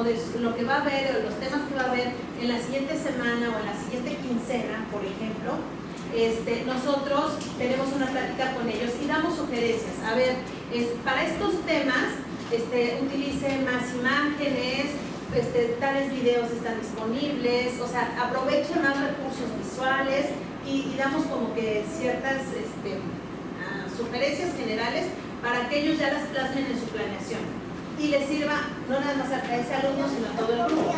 o de lo que va a haber, o los temas que va a haber en la siguiente semana o en la siguiente quincena, por ejemplo, nosotros tenemos una plática con ellos y damos sugerencias. A ver, para estos temas, utilice más imágenes, tales videos están disponibles, o sea, aproveche más recursos visuales y damos como que ciertas sugerencias generales para que ellos ya las plasmen en su planeación y les sirva no nada más a ese alumno, sino a todo el grupo.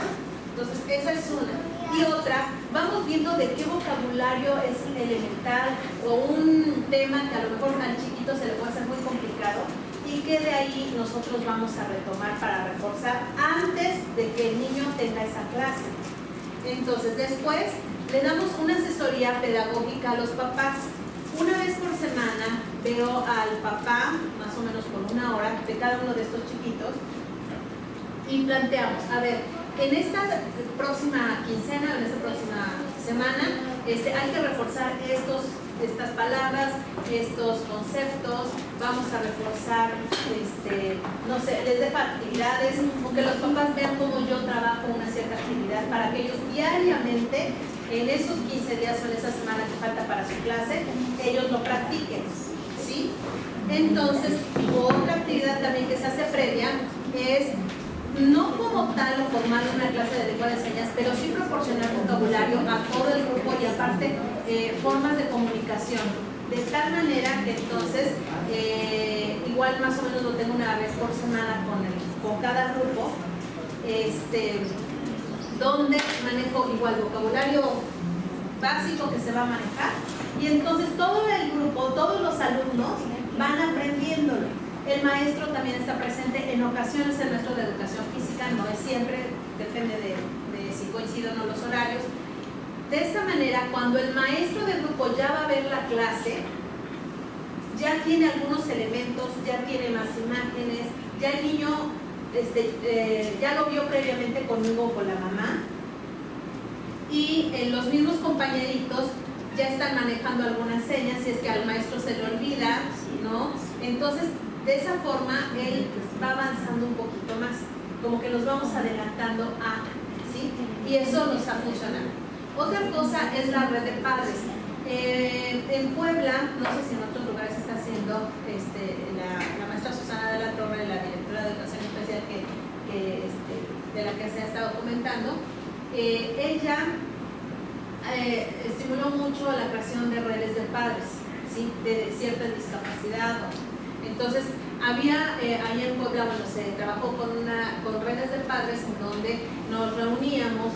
Entonces, esa es una. Y otra, vamos viendo de qué vocabulario es elemental o un tema que a lo mejor al chiquito se le puede hacer muy complicado y que de ahí nosotros vamos a retomar para reforzar antes de que el niño tenga esa clase. Entonces, después le damos una asesoría pedagógica a los papás. Una vez por semana veo al papá, más o menos por 1 hora, de cada uno de estos chiquitos y planteamos, a ver, en esta próxima quincena, en esta próxima semana, hay que reforzar estas palabras, estos conceptos, vamos a reforzar, no sé, les dejo actividades, aunque los papás vean cómo yo trabajo una cierta actividad para que ellos diariamente, en esos 15 días o en esa semana que falta para su clase, ellos lo practiquen, ¿sí? Entonces, otra actividad también que se hace previa es no como tal o formal una clase de lengua de señas, pero sí proporcionar vocabulario a todo el grupo y aparte formas de comunicación, de tal manera que entonces igual más o menos lo tengo una vez por semana con cada grupo, donde manejo igual vocabulario básico que se va a manejar y entonces todo el grupo, todos los alumnos van aprendiéndolo. El maestro también está presente, en ocasiones el maestro de educación física, no es siempre, depende de si coinciden o no los horarios. De esta manera, cuando el maestro del grupo ya va a ver la clase, ya tiene algunos elementos, ya tiene más imágenes, ya el niño ya lo vio previamente conmigo o con la mamá y los mismos compañeritos ya están manejando algunas señas si es que al maestro se le olvida, ¿no? Entonces, de esa forma, él va avanzando un poquito más, como que nos vamos adelantando a, ¿sí? Y eso nos ha funcionado. Otra cosa es la red de padres. En Puebla, no sé si en otros lugares se está haciendo, la maestra Susana de la Torre, la directora de educación especial de la que se ha estado comentando, ella estimuló mucho la creación de redes de padres, ¿sí? De cierta discapacidad. Entonces, había ahí en Puebla, bueno, se trabajó con redes de padres en donde nos reuníamos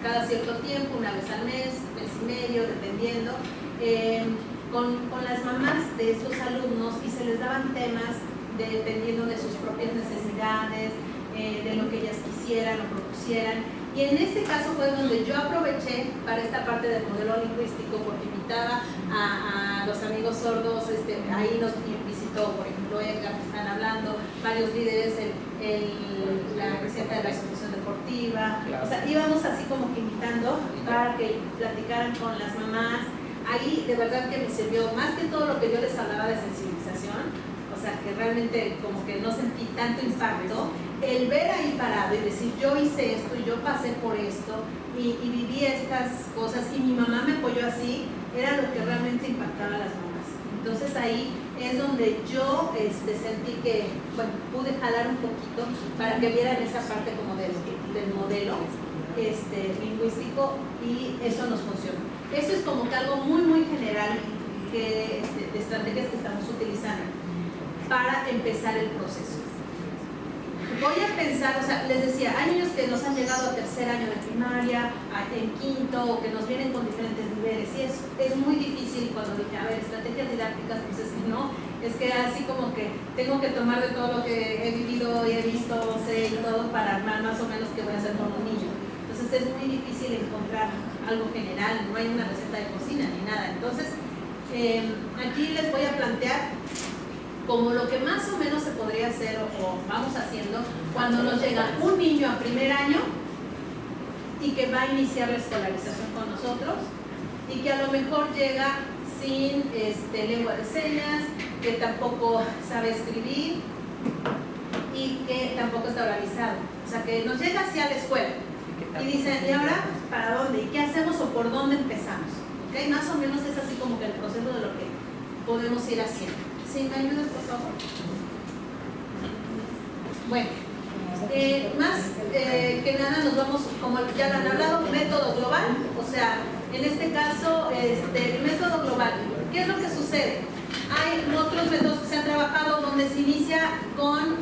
cada cierto tiempo, una vez al mes y medio, dependiendo, con las mamás de estos alumnos y se les daban temas dependiendo de sus propias necesidades, de lo que ellas quisieran o propusieran. Y en este caso fue donde yo aproveché para esta parte del modelo lingüístico, porque invitaba a los amigos sordos, ahí nos visitó, por ejemplo, Edgar, que están hablando, varios líderes, la presidenta de la Asociación Deportiva, o sea, íbamos así como que invitando para que platicaran con las mamás. Ahí de verdad que me sirvió, más que todo lo que yo les hablaba de sensibilización, o sea, que realmente como que no sentí tanto impacto, el ver ahí parado y decir yo hice esto y yo pasé por esto y viví estas cosas y mi mamá me apoyó así, era lo que realmente impactaba a las mamás. Entonces ahí es donde yo sentí que, bueno, pude jalar un poquito para que vieran esa parte como del modelo lingüístico y eso nos funcionó. Esto es como que algo muy muy general de estrategias que estamos utilizando para empezar el proceso. Voy a pensar, o sea, les decía, hay niños que nos han llegado a 3er año de primaria, en 5º, o que nos vienen con diferentes niveles, y es muy difícil. Y cuando dije, a ver, estrategias didácticas, pues es que no, es que así como que tengo que tomar de todo lo que he vivido y he visto, sé y todo, para armar más o menos qué voy a hacer con un niño. Entonces es muy difícil encontrar algo general, no hay una receta de cocina ni nada. Entonces, aquí les voy a plantear como lo que más o menos se podría hacer o vamos haciendo cuando nos llega un niño a 1er año y que va a iniciar la escolarización con nosotros y que a lo mejor llega sin lengua de señas, que tampoco sabe escribir y que tampoco respuesta oralizado. O sea, que nos llega así a la escuela y dicen, ¿y ahora para dónde? ¿Y qué hacemos o por dónde empezamos? ¿Okay? Más o menos es así como que el proceso de lo que podemos ir haciendo. ¿Sí? ¿Me ayudas, por favor? Bueno, más que nada nos vamos, como ya lo han hablado, método global. O sea, en este caso, el método global. ¿Qué es lo que sucede? Hay otros métodos que se han trabajado donde se inicia con,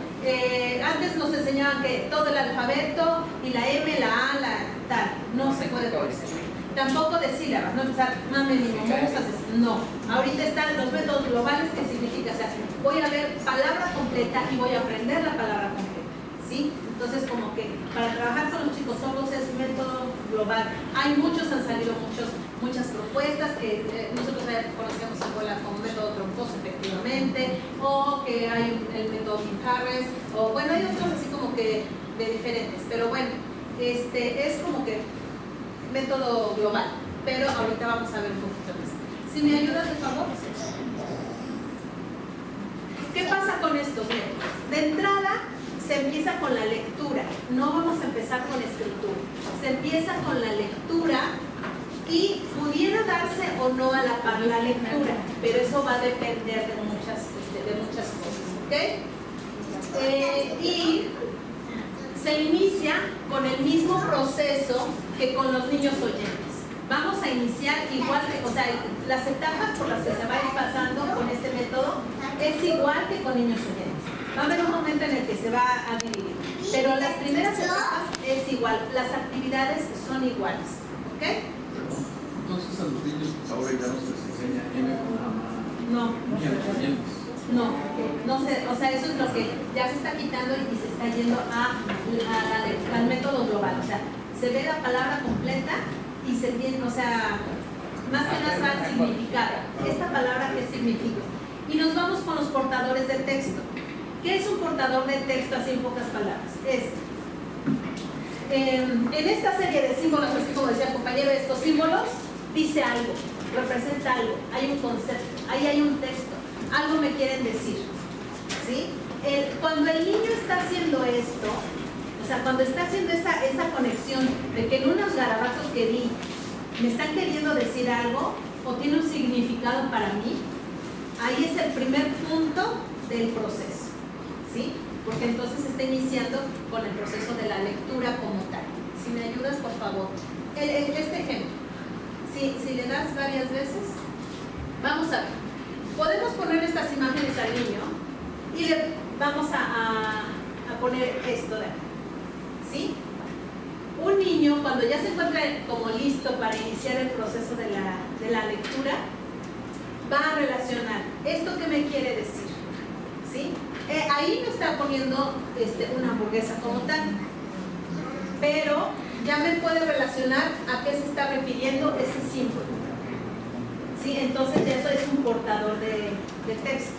antes nos enseñaban que todo el alfabeto y la M, la A, la tal, no se puede conocer. Tampoco de sílabas, no empezar, mame, ni no. Ahorita están los métodos globales, que significa, o sea, voy a ver palabra completa y voy a aprender la palabra completa, ¿sí? Entonces, como que para trabajar con los chicos sordos es un método global. Hay muchos, han salido muchas propuestas que nosotros conocemos en escuela como método troncoso, efectivamente, o que hay el método Harris, o bueno, hay otros así como que de diferentes, pero bueno, es como que método global, pero ahorita vamos a ver un poquito más. Si me ayudas, por favor. ¿Qué pasa con estos métodos? De entrada, se empieza con la lectura, no vamos a empezar con escritura. Se empieza con la lectura y pudiera darse o no a la par la lectura, pero eso va a depender de muchas cosas, ¿ok? Y se inicia con el mismo proceso que con los niños oyentes. Vamos a iniciar igual, o sea, las etapas por las que se va a ir pasando con este método es igual que con niños oyentes. Va a haber un momento en el que se va a dividir, pero las primeras etapas es igual, las actividades son iguales, ¿ok? Entonces a los niños ahora ya no se les enseña M con No. y a los oyentes. No sé, o sea, eso es lo que ya se está quitando y se está yendo al método global. O sea, se ve la palabra completa y se entiende, o sea, más que nada el significado. Esta palabra, ¿qué significa? Y nos vamos con los portadores de texto. ¿Qué es un portador de texto así en pocas palabras? En esta serie de símbolos, así como decía el compañero, estos símbolos dice algo, representa algo, hay un concepto, ahí hay un texto, algo me quieren decir, ¿sí? Cuando el niño está haciendo esto, o sea, cuando está haciendo esa conexión de que en unos garabatos que vi me están queriendo decir algo o tiene un significado para mí, ahí es el primer punto del proceso, ¿sí? Porque entonces se está iniciando con el proceso de la lectura como tal. Si me ayudas, por favor. Este ejemplo, si le das varias veces, vamos a ver. Podemos poner estas imágenes al niño y le vamos a poner esto de aquí, ¿sí? Un niño, cuando ya se encuentra como listo para iniciar el proceso de la lectura, va a relacionar esto que me quiere decir, ¿sí? Ahí no está poniendo una hamburguesa como tal, pero ya me puede relacionar a qué se está refiriendo ese símbolo, ¿sí? Entonces eso es un portador de texto.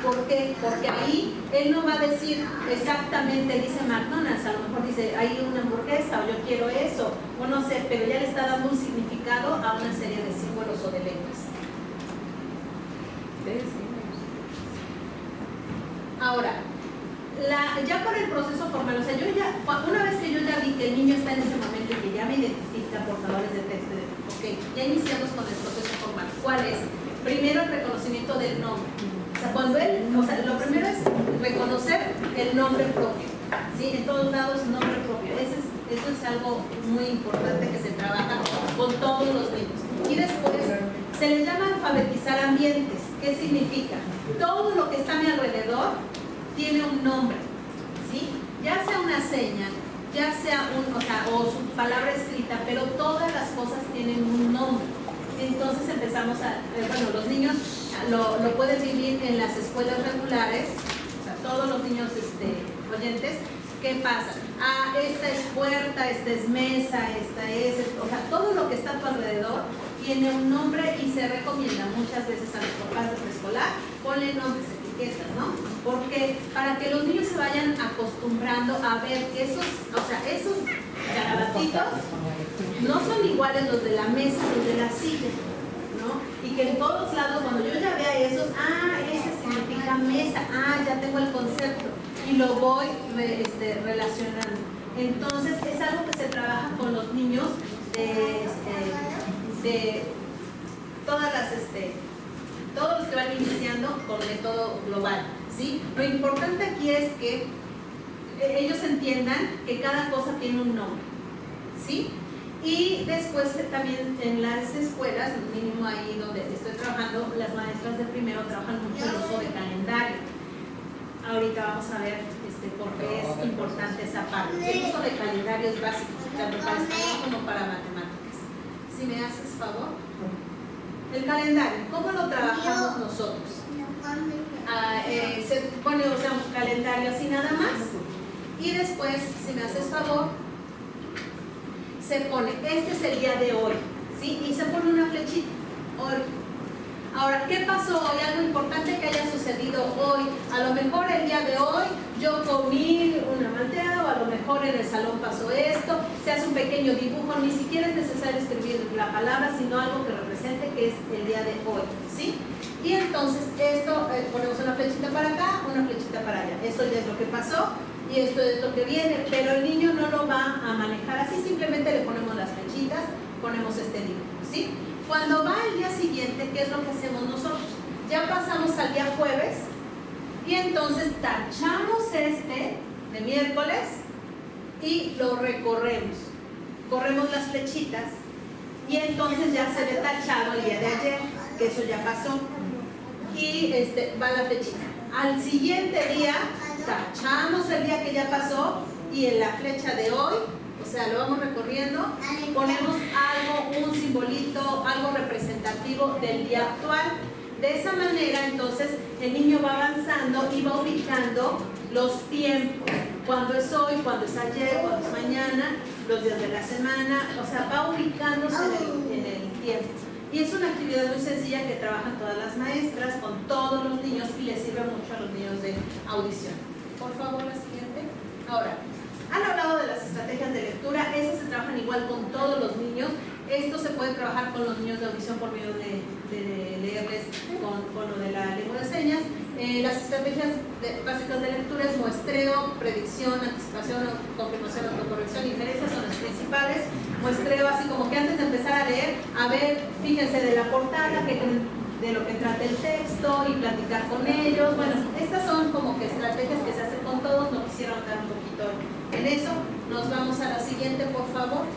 ¿Por qué? Porque ahí él no va a decir exactamente, dice McDonald's, a lo mejor dice, hay una hamburguesa o yo quiero eso, o no sé, pero ya le está dando un significado a una serie de símbolos o de letras. Ahora, ya por el proceso formal, o sea, una vez que yo ya vi que el niño está en ese momento y que ya me identifica portadores de texto, ok, ya iniciamos con el proceso formal. ¿Cuál es? Primero el reconocimiento del nombre. O sea, lo primero es reconocer el nombre propio, ¿sí? En todos lados, nombre propio. Eso es algo muy importante que se trabaja con todos los niños. Y después se les llama alfabetizar ambientes. ¿Qué significa? Todo lo que está a mi alrededor tiene un nombre, ¿sí? Ya sea una seña, ya sea o su palabra escrita, pero todas las cosas tienen un nombre. Entonces empezamos bueno, los niños lo pueden vivir en las escuelas regulares, o sea, todos los niños oyentes. ¿Qué pasa? Esta es puerta, esta es mesa, o sea, todo lo que está a tu alrededor tiene un nombre y se recomienda muchas veces a los papás de preescolar, ponle nombres, etiquetas, ¿no? Porque para que los niños se vayan acostumbrando a ver que esos garabatitos no son iguales los de la mesa, los de la silla, ¿no? Y que en todos lados, cuando yo ya vea esos, ese significa mesa, ya tengo el concepto. y lo voy relacionando. Entonces es algo que se trabaja con los niños de todas las todos los que van iniciando con método global, ¿sí? Lo importante aquí es que ellos entiendan que cada cosa tiene un nombre, ¿sí? Y después también en las escuelas, mínimo ahí donde estoy trabajando, las maestras de primero trabajan mucho el uso de calendario. Ahorita vamos a ver por qué es importante esa parte. El uso de calendario es básico, tanto para español como para matemáticas. Si me haces favor. El calendario, ¿cómo lo trabajamos nosotros? Se pone un calendario así nada más y después, si me haces favor, se pone, este es el día de hoy, ¿sí? Y se pone una flechita, hoy. Ahora, ¿qué pasó hoy? Algo importante que haya sucedido hoy. A lo mejor el día de hoy yo comí una malteada, o a lo mejor en el salón pasó esto, se hace un pequeño dibujo, ni siquiera es necesario escribir la palabra, sino algo que represente que es el día de hoy, ¿sí? Y entonces esto, ponemos una flechita para acá, una flechita para allá. Eso ya es lo que pasó y esto es lo que viene, pero el niño no lo va a manejar así, simplemente le ponemos las flechitas, ponemos este dibujo, ¿sí? Cuando va el día siguiente, ¿qué es lo que hacemos nosotros? Ya pasamos al día jueves y entonces tachamos de miércoles y lo recorremos. Corremos las flechitas y entonces ya se ve tachado el día de ayer, que eso ya pasó. Y va la flechita. Al siguiente día, tachamos el día que ya pasó y en la flecha de hoy, o sea, lo vamos recorriendo, ponemos algo, un simbolito, algo representativo del día actual. De esa manera, entonces, el niño va avanzando y va ubicando los tiempos. Cuándo es hoy, cuándo es ayer, cuándo es mañana, los días de la semana, o sea, va ubicándose en el tiempo. Y es una actividad muy sencilla que trabajan todas las maestras con todos los niños y les sirve mucho a los niños de audición. Por favor, la siguiente. Ahora, han hablado de las estrategias de lectura, esas se trabajan igual con todos los niños. Esto se puede trabajar con los niños de audición por medio de leerles con lo de la lengua de señas. Las estrategias básicas de lectura es muestreo, predicción, anticipación, confirmación, autocorrección, inferencias son las principales. Muestreo así como que antes de empezar a leer, a ver, fíjense de la portada, de lo que trata el texto y platicar con ellos. Bueno, estas son como que estrategias que se hacen con todos, no quisiera andar un poquito en eso. Nos vamos a la siguiente, por favor.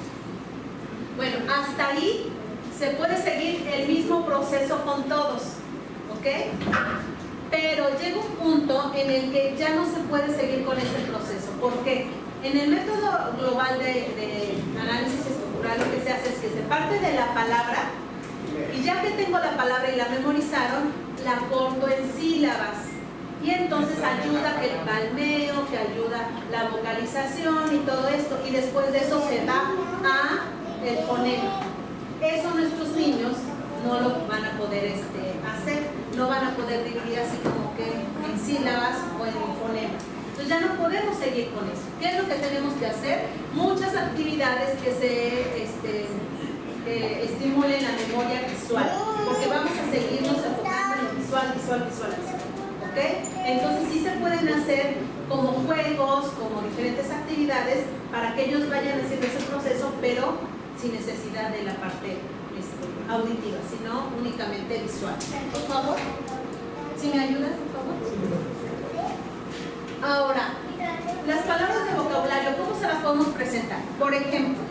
Bueno, hasta ahí se puede seguir el mismo proceso con todos, ¿ok? Pero llega un punto en el que ya no se puede seguir con ese proceso. ¿Por qué? En el método global de análisis estructural lo que se hace es que se parte de la palabra y ya que tengo la palabra y la memorizaron, la corto en sílabas. Y entonces ayuda que el palmeo, que ayuda la vocalización y todo esto. Y después de eso se va a el fonema. Eso nuestros niños no lo van a poder hacer, no van a poder dividir así como que en sílabas o en fonema. Entonces ya no podemos seguir con eso. ¿Qué es lo que tenemos que hacer? Muchas actividades que se estimulen la memoria visual, porque vamos a seguirnos enfocando en lo visual. ¿Ok? Entonces sí se pueden hacer como juegos, como diferentes actividades para que ellos vayan haciendo ese proceso, pero sin necesidad de la parte auditiva, sino únicamente visual. Por favor, ¿sí me ayudas, por favor? Ahora, las palabras de vocabulario, ¿cómo se las podemos presentar? Por ejemplo,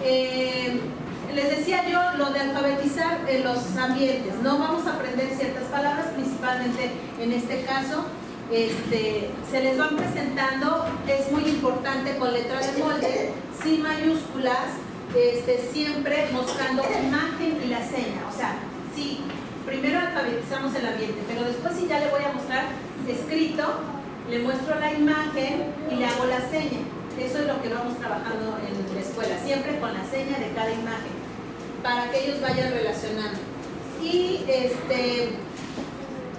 les decía yo lo de alfabetizar los ambientes. No vamos a aprender ciertas palabras, principalmente en este caso. Se les van presentando, es muy importante con letra de molde, sin mayúsculas, siempre mostrando la imagen y la seña. O sea, sí, primero alfabetizamos el ambiente, pero después si ya le voy a mostrar escrito, le muestro la imagen y le hago la seña. Eso es lo que vamos trabajando en la escuela, siempre con la seña de cada imagen, para que ellos vayan relacionando. Y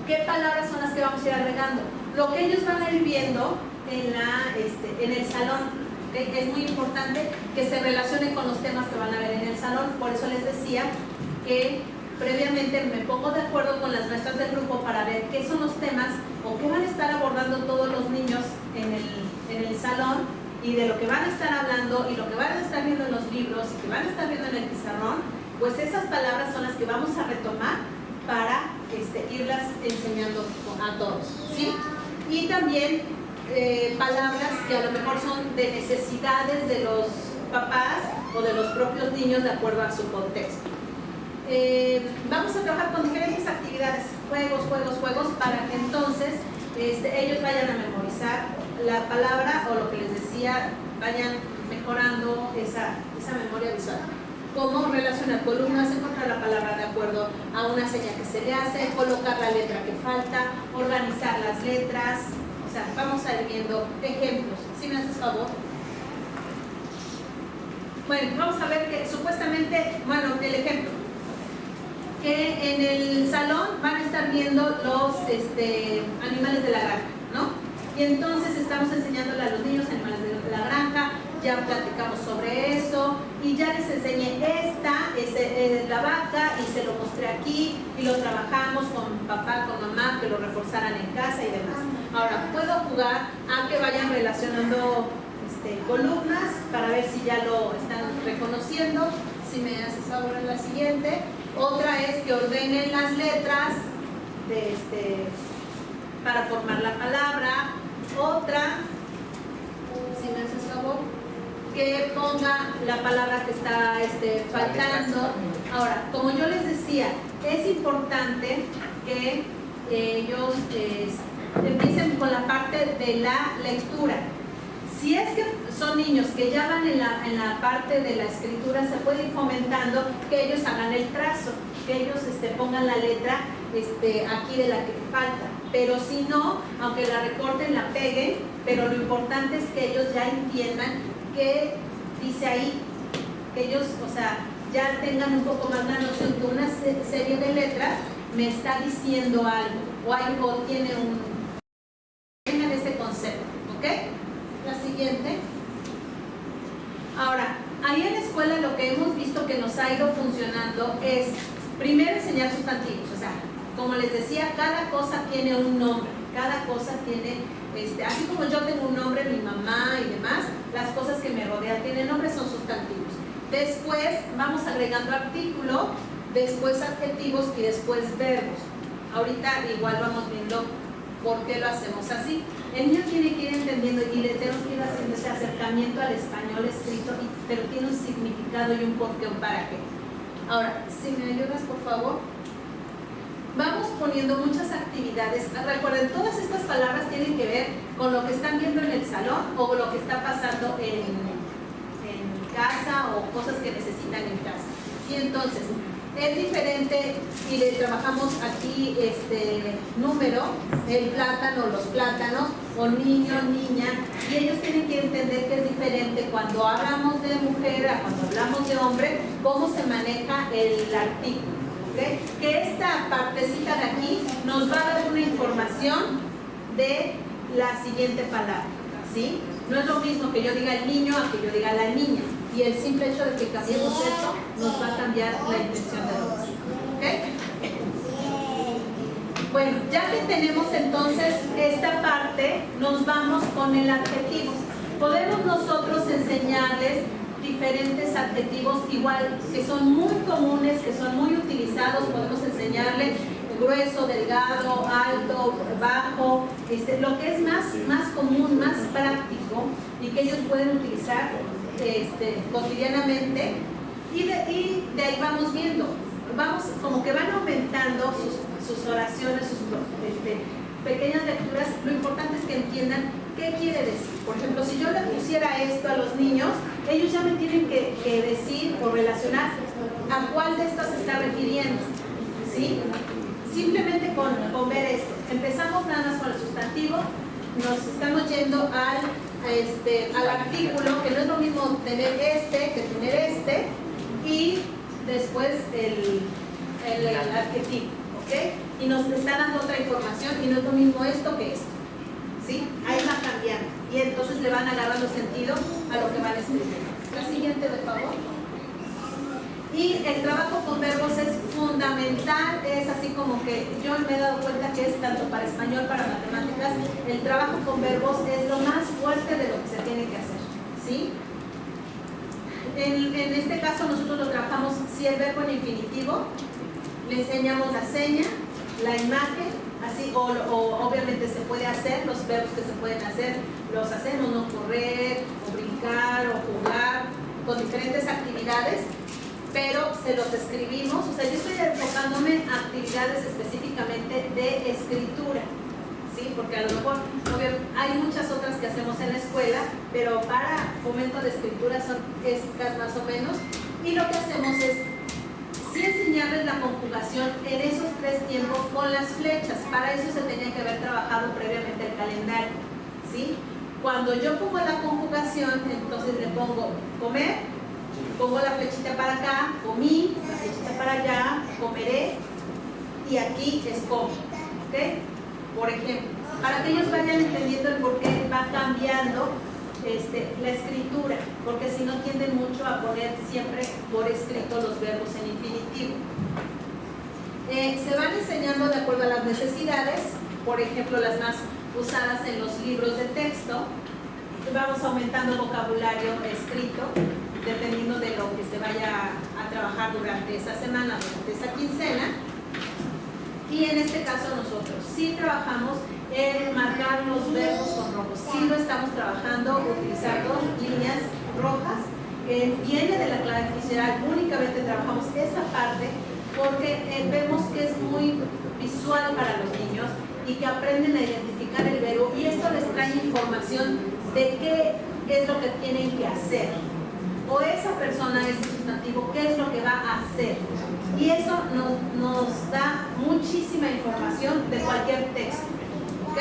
¿qué palabras son las que vamos a ir agregando? Lo que ellos van a ir viendo en el salón. Es muy importante que se relacionen con los temas que van a ver en el salón. Por eso les decía que previamente me pongo de acuerdo con las maestras del grupo para ver qué son los temas o qué van a estar abordando todos los niños en el salón, y de lo que van a estar hablando y lo que van a estar viendo en los libros y que van a estar viendo en el pizarrón, pues esas palabras son las que vamos a retomar para irlas enseñando a todos, ¿sí? Y también palabras que a lo mejor son de necesidades de los papás o de los propios niños de acuerdo a su contexto. Vamos a trabajar con diferentes actividades, juegos, para que entonces ellos vayan a memorizar la palabra, o lo que les decía, vayan mejorando esa memoria visual. Cómo relacionar columnas, encontrar la palabra de acuerdo a una señal que se le hace, colocar la letra que falta, organizar las letras. O sea, vamos a ir viendo ejemplos. ¿Sí me haces favor? Bueno, vamos a ver que supuestamente, bueno, el ejemplo, que en el salón van a estar viendo los animales de la granja, ¿no? Y entonces estamos enseñándole a los niños animales de la granja, ya platicamos sobre eso, y ya les enseñé esta, es la vaca, y se lo mostré aquí, y lo trabajamos con papá, con mamá, que lo reforzaran en casa y demás. Ahora, puedo jugar a que vayan relacionando columnas para ver si ya lo están reconociendo. Si me haces favor en la siguiente. Otra es que ordenen las letras para formar la palabra. Otra, si me haces favor, que ponga la palabra que está faltando. Ahora, como yo les decía, es importante que ellos empiecen con la parte de la lectura. Si es que son niños que ya van en la parte de la escritura, se puede ir fomentando que ellos hagan el trazo, que ellos pongan la letra aquí de la que falta. Pero si no, aunque la recorten, la peguen, pero lo importante es que ellos ya entiendan qué dice ahí, que ellos, o sea, ya tengan un poco más la noción que una serie de letras me está diciendo algo, o algo tiene tengan ese concepto, ¿ok? La siguiente. Ahora, ahí en la escuela lo que hemos visto que nos ha ido funcionando es primero enseñar sustantivos. O sea, como les decía, cada cosa tiene un nombre, cada cosa tiene, así como yo tengo un nombre, mi mamá y demás, las cosas que me rodean tienen nombres, son sustantivos. Después vamos agregando artículo, después adjetivos y después verbos. Ahorita igual vamos viendo por qué lo hacemos así. El niño tiene que ir entendiendo y le tenemos que ir haciendo ese acercamiento al español escrito, pero tiene un significado y un porqué, un para qué. Ahora, si me ayudas, por favor. Vamos poniendo muchas actividades. Recuerden, todas estas palabras tienen que ver con lo que están viendo en el salón o lo que está pasando en casa o cosas que necesitan en casa. ¿Sí? Entonces, es diferente si le trabajamos aquí número, el plátano, los plátanos, o niño, niña, y ellos tienen que entender que es diferente cuando hablamos de mujer a cuando hablamos de hombre, cómo se maneja el artículo. ¿Okay? Que esta partecita de aquí nos va a dar una información de la siguiente palabra, ¿sí? No es lo mismo que yo diga el niño a que yo diga la niña, y el simple hecho de que cambiemos esto nos va a cambiar la intención de lo básico. ¿Okay? Bueno, ya que tenemos entonces esta parte, nos vamos con el adjetivo. Podemos nosotros enseñarles diferentes adjetivos mayores, que son muy comunes, que son muy utilizados. Podemos enseñarle grueso, delgado, alto, bajo, lo que es más común, más práctico y que ellos pueden utilizar cotidianamente, y de ahí vamos viendo, vamos como que van aumentando sus oraciones, sus pequeñas lecturas. Lo importante es que entiendan qué quiere decir. Por ejemplo, si yo le pusiera esto a los niños, ellos ya me tienen que decir o relacionar a cuál de estas se está refiriendo, ¿sí? Simplemente con ver esto. Empezamos nada más con el sustantivo, nos estamos yendo al artículo, que no es lo mismo tener que tener y después el adjetivo, ¿ok? Y nos está dando otra información y no es lo mismo esto que esto, ¿sí? Ahí va cambiando y entonces le van agarrando sentido a lo que van escribiendo. La siguiente, por favor. Y el trabajo con verbos es fundamental, es así como que yo me he dado cuenta que es tanto para español, para matemáticas, el trabajo con verbos es lo más fuerte de lo que se tiene que hacer, ¿sí? En este caso nosotros lo trabajamos, si el verbo en infinitivo, le enseñamos la seña, la imagen, así, o obviamente se puede hacer, los verbos que se pueden hacer, los hacemos, ¿no? Correr, o brincar, o jugar, con diferentes actividades, pero se los escribimos, o sea, yo estoy enfocándome a actividades específicamente de escritura, ¿sí? Porque a lo mejor hay muchas otras que hacemos en la escuela, pero para fomento de escritura son estas más o menos, y lo que hacemos es sí enseñarles la conjugación en esos 3 tiempos con las flechas. Para eso se tenía que haber trabajado previamente el calendario, ¿sí? Cuando yo pongo la conjugación, entonces le pongo comer, pongo la flechita para acá, comí, la flechita para allá, comeré, y aquí es como, ¿ok? Por ejemplo, para que ellos vayan entendiendo el por qué va cambiando la escritura, porque si no tienden mucho a poner siempre por escrito los verbos en infinitivo. Se van enseñando de acuerdo a las necesidades, por ejemplo, las más usadas en los libros de texto. Vamos aumentando vocabulario escrito, dependiendo de lo que se vaya a trabajar durante esa semana, durante esa quincena. Y en este caso nosotros sí trabajamos en marcar los verbos con rojos. Sí lo estamos trabajando utilizando líneas rojas. Viene de la clave literal, únicamente trabajamos esa parte porque vemos que es muy visual para los niños y que aprenden a identificar el verbo, y esto les trae información de qué es lo que tienen que hacer, o esa persona, ese sustantivo, qué es lo que va a hacer, y eso nos da muchísima información de cualquier texto. ¿Ok?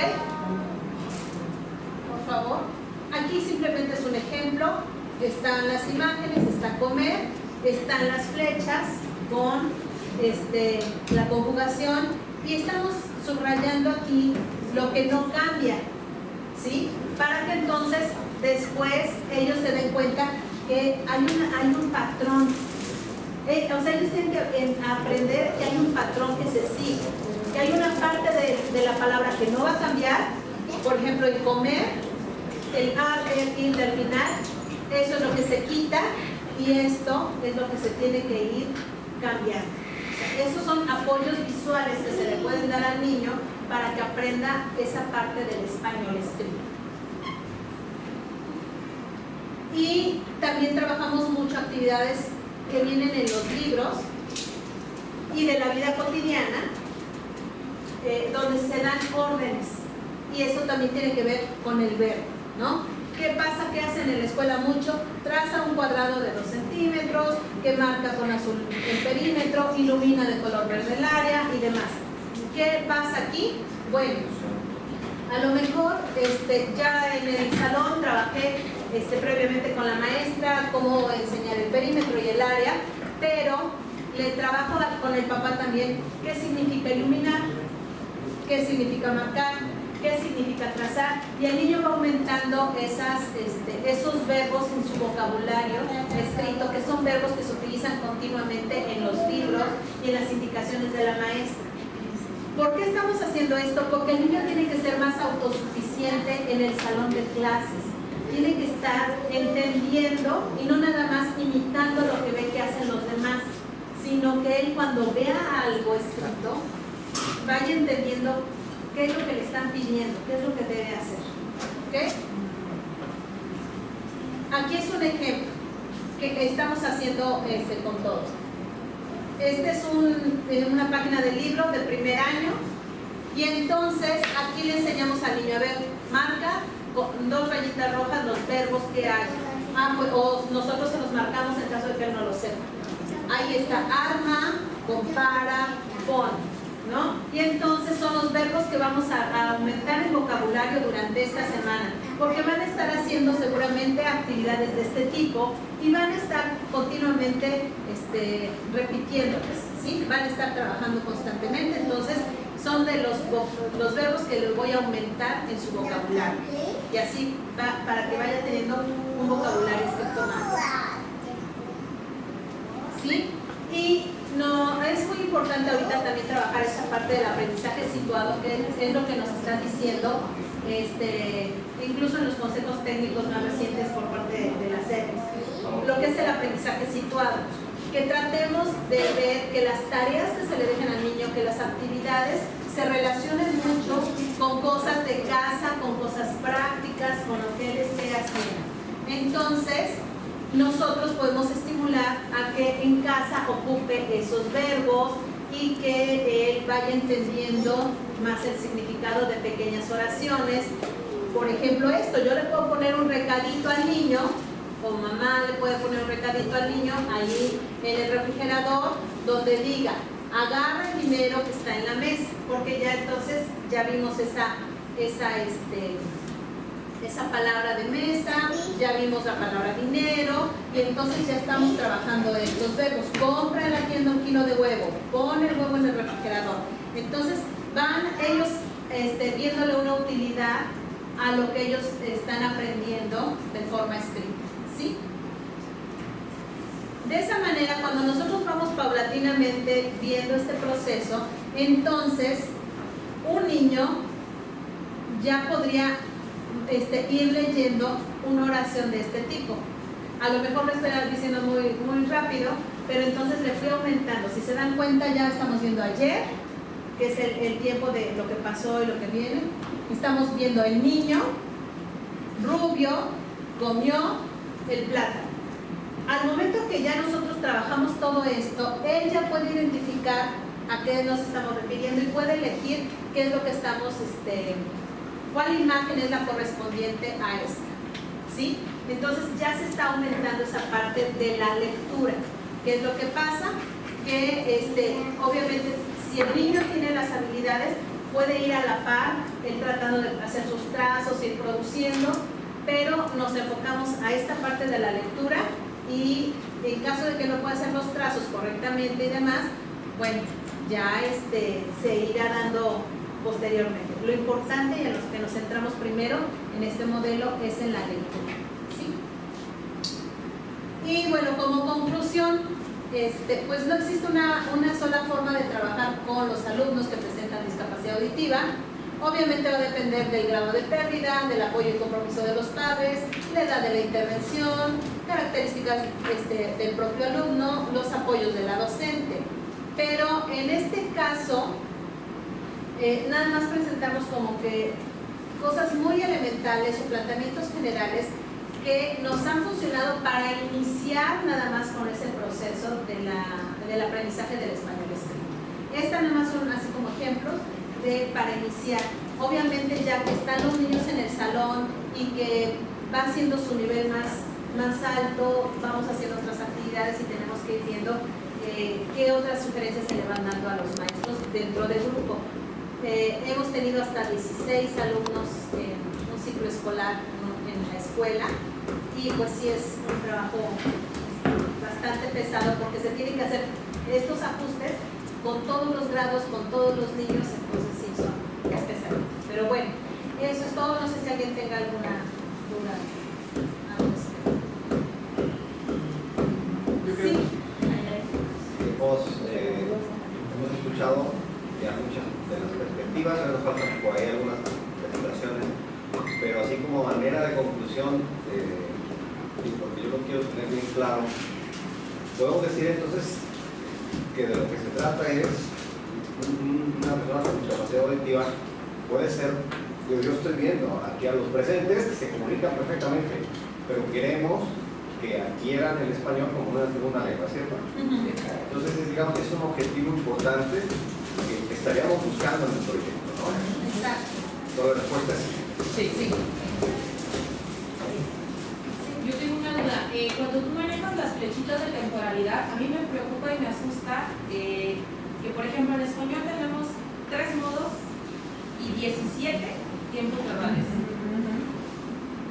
Por favor. Aquí simplemente es un ejemplo. Están las imágenes, está comer, están las flechas con la conjugación, y estamos subrayando aquí lo que no cambia, ¿sí? Para que entonces después ellos se den cuenta que hay un patrón. O sea, ellos tienen que aprender que hay un patrón que se sigue, que hay una parte de la palabra que no va a cambiar. Por ejemplo, el comer, el ar, el ir del final, eso es lo que se quita, y esto es lo que se tiene que ir cambiando. O sea, esos son apoyos visuales que se le pueden dar al niño para que aprenda esa parte del español escrito. Y también trabajamos mucho actividades que vienen en los libros y de la vida cotidiana, donde se dan órdenes, y eso también tiene que ver con el verbo, ¿no? ¿Qué pasa? ¿Qué hacen en la escuela mucho? Traza un cuadrado de 2 centímetros, que marca con azul el perímetro, ilumina de color verde el área y demás. ¿Qué pasa aquí? Bueno, a lo mejor ya en el salón trabajé previamente con la maestra cómo enseñar el perímetro y el área, pero le trabajo con el papá también qué significa iluminar, qué significa marcar, qué significa trazar, y el niño va aumentando esos verbos en su vocabulario escrito, que son verbos que se utilizan continuamente en los libros y en las indicaciones de la maestra. ¿Por qué estamos haciendo esto? Porque el niño tiene que ser más autosuficiente en el salón de clases. Tiene que estar entendiendo y no nada más imitando lo que ve que hacen los demás, sino que él, cuando vea algo escrito, vaya entendiendo qué es lo que le están pidiendo, qué es lo que debe hacer. ¿Ok? Aquí es un ejemplo que estamos haciendo con todos. Es una página del libro del primer año, y entonces aquí le enseñamos al niño a ver, marca con 2 rayitas rojas los verbos que hay. O nosotros se los marcamos en caso de que él no lo sepa. Ahí está: arma, compara, pon, ¿no? Y entonces son los verbos que vamos a aumentar el vocabulario durante esta semana, porque van a estar haciendo seguramente actividades de este tipo y van a estar continuamente repitiéndolas, ¿sí? Van a estar trabajando constantemente. Entonces son de los verbos que les voy a aumentar en su vocabulario, y así para que vaya teniendo un vocabulario escrito más, ¿sí? Y no, es muy importante ahorita también trabajar esa parte del aprendizaje situado, que es lo que nos están diciendo, incluso en los consejos técnicos más recientes por parte de la SEP, lo que es el aprendizaje situado. Que tratemos de ver que las tareas que se le dejen al niño, que las actividades se relacionen mucho con cosas de casa, con cosas prácticas, con lo que él esté haciendo. Entonces, nosotros podemos estimular a que en casa ocupe esos verbos y que él vaya entendiendo más el significado de pequeñas oraciones. Por ejemplo, esto, yo le puedo poner un recadito al niño, o mamá le puede poner un recadito al niño ahí en el refrigerador, donde diga, agarra el dinero que está en la mesa, porque ya entonces ya vimos esa palabra de mesa, ya vimos la palabra dinero, y entonces ya estamos trabajando en los verbos. Compra en la tienda un kilo de huevo, pon el huevo en el refrigerador. Entonces van ellos viéndole una utilidad a lo que ellos están aprendiendo de forma escrita, ¿sí? De esa manera, cuando nosotros vamos paulatinamente viendo este proceso, entonces un niño ya podría ir leyendo una oración de este tipo. A lo mejor lo estoy diciendo muy rápido, pero entonces le fui aumentando. Si se dan cuenta, ya estamos viendo ayer, que es el tiempo de lo que pasó y lo que viene. Estamos viendo el niño, rubio, comió el plátano. Al momento que ya nosotros trabajamos todo esto, él ya puede identificar a qué nos estamos refiriendo y puede elegir qué es lo que estamos, cuál imagen es la correspondiente a esta, ¿sí? Entonces ya se está aumentando esa parte de la lectura. ¿Qué es lo que pasa? Que obviamente si el niño tiene las habilidades, puede ir a la par, él tratando de hacer sus trazos, ir produciendo, pero nos enfocamos a esta parte de la lectura y en caso de que no pueda hacer los trazos correctamente y demás, bueno, ya se irá dando posteriormente. Lo importante y en lo que nos centramos primero en este modelo es en la lectura, ¿sí? Y bueno, como conclusión, pues no existe una sola forma de trabajar con los alumnos que presentan discapacidad auditiva. Obviamente va a depender del grado de pérdida, del apoyo y compromiso de los padres, la edad de la intervención, características del propio alumno, los apoyos de la docente. Pero en este caso, nada más presentamos como que cosas muy elementales o planteamientos generales que nos han funcionado para iniciar nada más con ese proceso del aprendizaje del español escrito. Estas nada más son así como ejemplos para iniciar. Obviamente ya que están los niños en el salón y que va siendo su nivel más alto, vamos haciendo otras actividades y tenemos que ir viendo qué otras sugerencias se le van dando a los maestros dentro del grupo. Hemos tenido hasta 16 alumnos en un ciclo escolar en la escuela y pues sí es un trabajo bastante pesado porque se tienen que hacer estos ajustes con todos los grados, con todos los niños, entonces sí son especiales. Pero bueno, eso es todo. No sé si alguien tenga alguna duda. Sí. Hemos escuchado ya muchas de las perspectivas, nos faltan por ahí algunas presentaciones, pero así como manera de conclusión, porque yo lo quiero tener bien claro, podemos decir entonces que de lo que se trata es una persona con discapacidad auditiva puede ser, yo estoy viendo aquí a los presentes que se comunican perfectamente, pero queremos que adquieran el español como una segunda lengua, ¿cierto? Entonces, digamos que es un objetivo importante que estaríamos buscando en el proyecto, ¿no? Exacto. ¿Toda la respuesta es sí? Sí. Yo tengo una duda. Cuando tú manejas las flechitas de temporalidad, a mí me preocupa y me asusta que, por ejemplo, en español tenemos 3 modos y 17 tiempos verbales.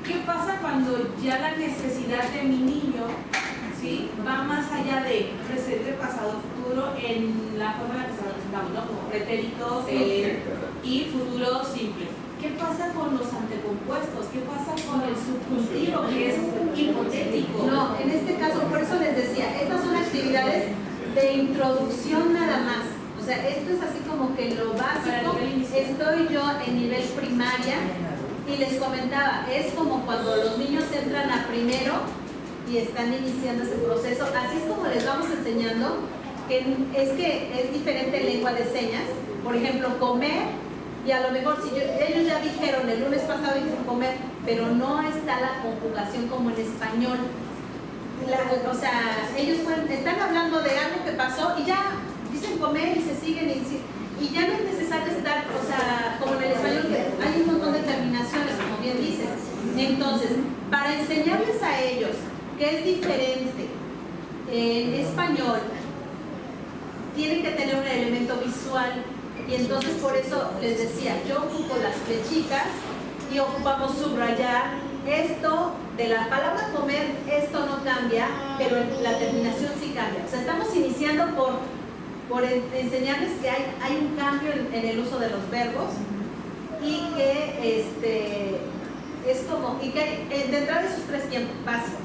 ¿Qué pasa cuando ya la necesidad de mi niño, ¿sí?, va más allá de presente, pasado, futuro en la forma en la que se representamos, ¿no? Como pretérito y futuro simple? ¿Qué pasa con los antecompuestos? ¿Qué pasa con el subjuntivo, que es hipotético? No, en este caso, por eso les decía, estas son actividades de introducción nada más. O sea, esto es así como que lo básico. Estoy yo en nivel primaria y les comentaba, es como cuando los niños entran a primero y están iniciando ese proceso. Así es como les vamos enseñando que es diferente lengua de señas. Por ejemplo, comer, y a lo mejor si ellos ya dijeron el lunes pasado dijeron comer, pero no está la conjugación como en español. O sea, ellos están hablando de algo que pasó y ya dicen comer y se siguen y ya no es necesario estar, o sea, como en el español que hay un montón de terminaciones, como bien dices. Entonces, para enseñarles a ellos que es diferente en español, tienen que tener un elemento visual. Y entonces por eso les decía, yo ocupo las flechitas y ocupamos subrayar esto de la palabra comer, esto no cambia, pero la terminación sí cambia. O sea, estamos iniciando por enseñarles que hay un cambio en el uso de los verbos y que es como, y que hay, detrás de esos 3 tiempos básicos.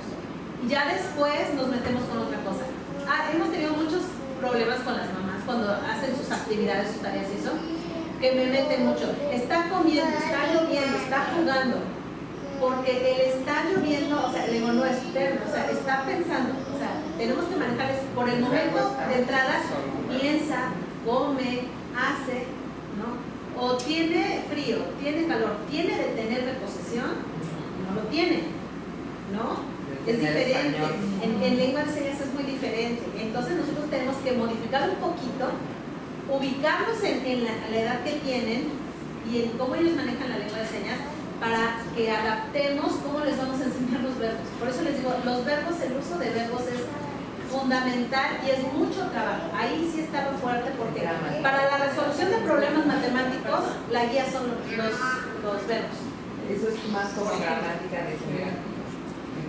Y ya después nos metemos con otra cosa. Hemos tenido muchos problemas con las mamás cuando hacen sus actividades, sus tareas y eso, que me meten mucho. Está comiendo, está lloviendo, está jugando. Porque el está lloviendo, o sea, le digo, no es terno, o sea, está pensando, o sea, tenemos que manejarles por el momento de entrada, piensa, come, hace, ¿no? O tiene frío, tiene calor, tiene de tener reposición, no lo tiene, ¿no? Es diferente, en lengua de señas es muy diferente, entonces nosotros tenemos que modificar un poquito, ubicarnos en la edad que tienen y en cómo ellos manejan la lengua de señas, para que adaptemos cómo les vamos a enseñar los verbos. Por eso les digo, los verbos, el uso de verbos es fundamental y es mucho trabajo. Ahí sí está lo fuerte porque para la resolución de problemas matemáticos, la guía son los verbos. Eso es más como gramática de general.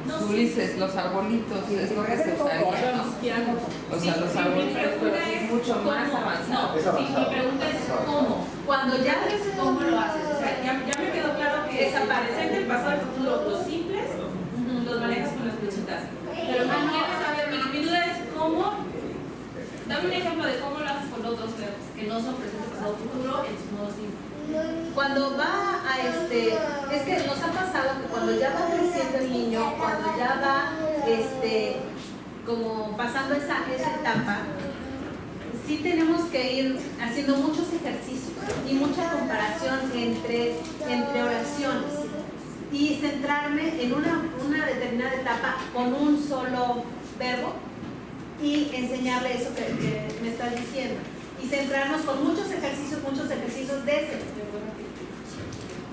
Tú dices, los arbolitos, es lo que se usaría, ¿no? O sea, los arbolitos, pero es mucho más avanzado. Sí, mi pregunta es ¿cómo? Cuando ya les ¿Cómo lo haces? O sea, ya me quedó claro que esa parte. el presente, el pasado, el futuro, los simples, los manejas con las flechitas. Pero quiero saber, mi duda es cómo, dame un ejemplo de cómo lo haces con los dos verbos, que no son presente, pasado, futuro, en su modo simple. Cuando va a es que nos ha pasado que cuando ya va creciendo el niño, cuando ya va como pasando esa etapa, sí tenemos que ir haciendo muchos ejercicios y mucha comparación entre oraciones y centrarme en una determinada etapa con un solo verbo y enseñarle eso que me estás diciendo. Y centrarnos con muchos ejercicios de ese.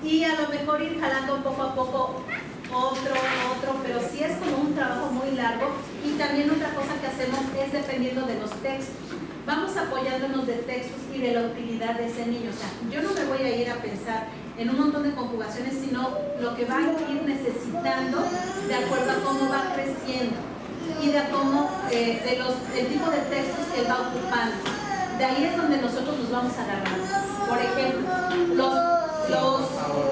Y a lo mejor ir jalando poco a poco otro, pero sí es como un trabajo muy largo. Y también otra cosa que hacemos es dependiendo de los textos. Vamos apoyándonos de textos y de la utilidad de ese niño. O sea, yo no me voy a ir a pensar en un montón de conjugaciones, sino lo que va a ir necesitando de acuerdo a cómo va creciendo y de cómo, el tipo de textos que va ocupando. De ahí es donde nosotros nos vamos agarrando. Por ejemplo, los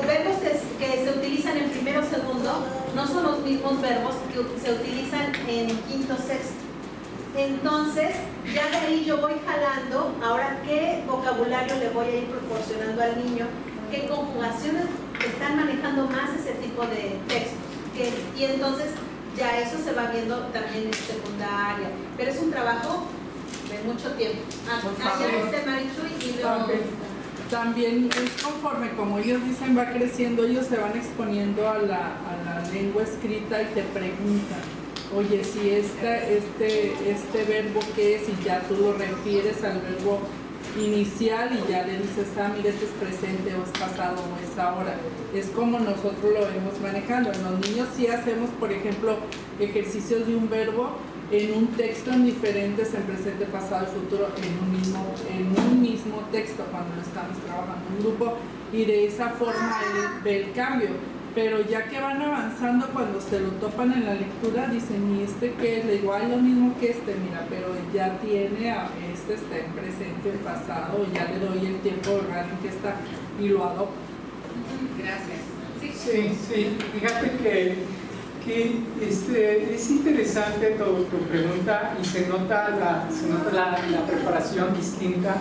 verbos que se utilizan en primero o segundo no son los mismos verbos que se utilizan en quinto sexto. Entonces, ya de ahí yo voy jalando, ahora qué vocabulario le voy a ir proporcionando al niño, qué conjugaciones están manejando más ese tipo de textos. Y entonces ya eso se va viendo también en secundaria. Pero es un trabajo de mucho tiempo. Marichuy y luego... También es conforme, como ellos dicen, va creciendo, ellos se van exponiendo a la lengua escrita y te preguntan, oye, si este verbo qué es, y ya tú lo refieres al verbo inicial y ya le dices, mira, este es presente o es pasado o es ahora. Es como nosotros lo vemos manejando. En los niños sí hacemos, por ejemplo, ejercicios de un verbo en un texto en diferentes, en presente, pasado y futuro, en un mismo texto cuando lo estamos trabajando en grupo, y de esa forma él ve el cambio. Pero ya que van avanzando, cuando se lo topan en la lectura, dicen, ¿y este qué es? Le digo, lo mismo que mira, pero ya tiene, está en presente, en pasado, ya le doy el tiempo verbal en que está y lo adopto. Gracias. Sí, fíjate que que es interesante tu pregunta y se nota la preparación distinta.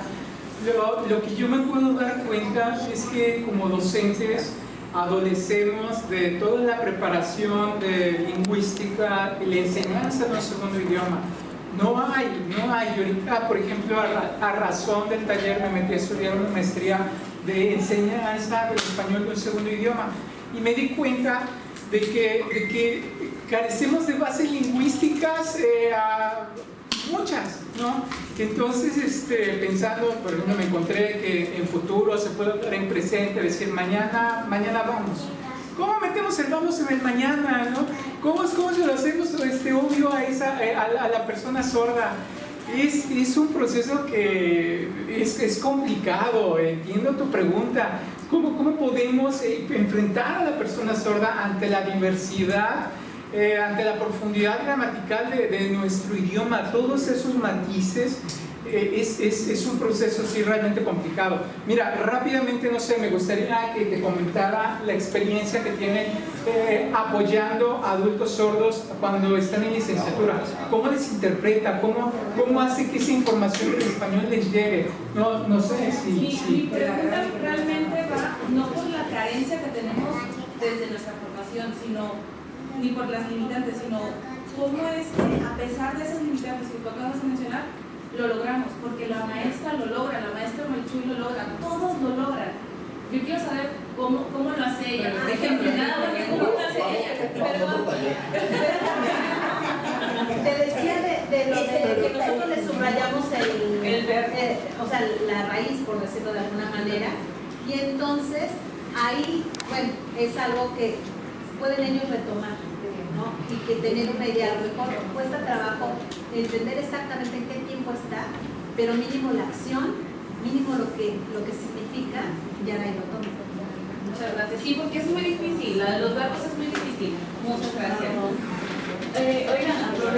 Lo que yo me puedo dar cuenta es que como docentes adolecemos de toda la preparación de lingüística y la enseñanza de un segundo idioma. No hay. Yo ahorita, por ejemplo, a razón del taller me metí a estudiar una maestría de enseñanza del español de un segundo idioma y me di cuenta de que carecemos de bases lingüísticas muchas, ¿no? Entonces, pensando, por ejemplo, me encontré que en futuro se puede hablar en presente, decir mañana vamos. ¿Cómo metemos el vamos en el mañana, no? ¿Cómo se lo hacemos obvio a la persona sorda? Es un proceso que es complicado, entiendo tu pregunta. ¿Cómo podemos enfrentar a la persona sorda ante la diversidad, ante la profundidad gramatical de nuestro idioma? Todos esos matices, es un proceso sí realmente complicado. Mira, rápidamente, no sé, me gustaría que te comentara la experiencia que tienen apoyando a adultos sordos cuando están en licenciatura. ¿Cómo les interpreta? ¿Cómo hace que esa información del español les llegue? No sé si... Mi pregunta realmente va no por la carencia que tenemos desde nuestra formación, ni por las limitantes, sino cómo a pesar de esas limitantes que tú acabas de mencionar, lo logramos, porque la maestra lo logra, la maestra Marichuy lo logra, todos lo logran. Yo quiero saber cómo lo hace ella. Por ejemplo, ¿cómo lo hace ella? Te decía de lo que nosotros le subrayamos o sea, la raíz, por decirlo de alguna manera, y entonces ahí, bueno, es algo que pueden ellos retomar, ¿no? Y que tener una idea. A lo mejor cuesta trabajo entender exactamente en qué tiempo está, pero mínimo la acción, mínimo lo que significa, ya ahí lo tomo. Muchas gracias. Sí, porque es muy difícil, la de los verbos es muy difícil. Muchas gracias. Oigan,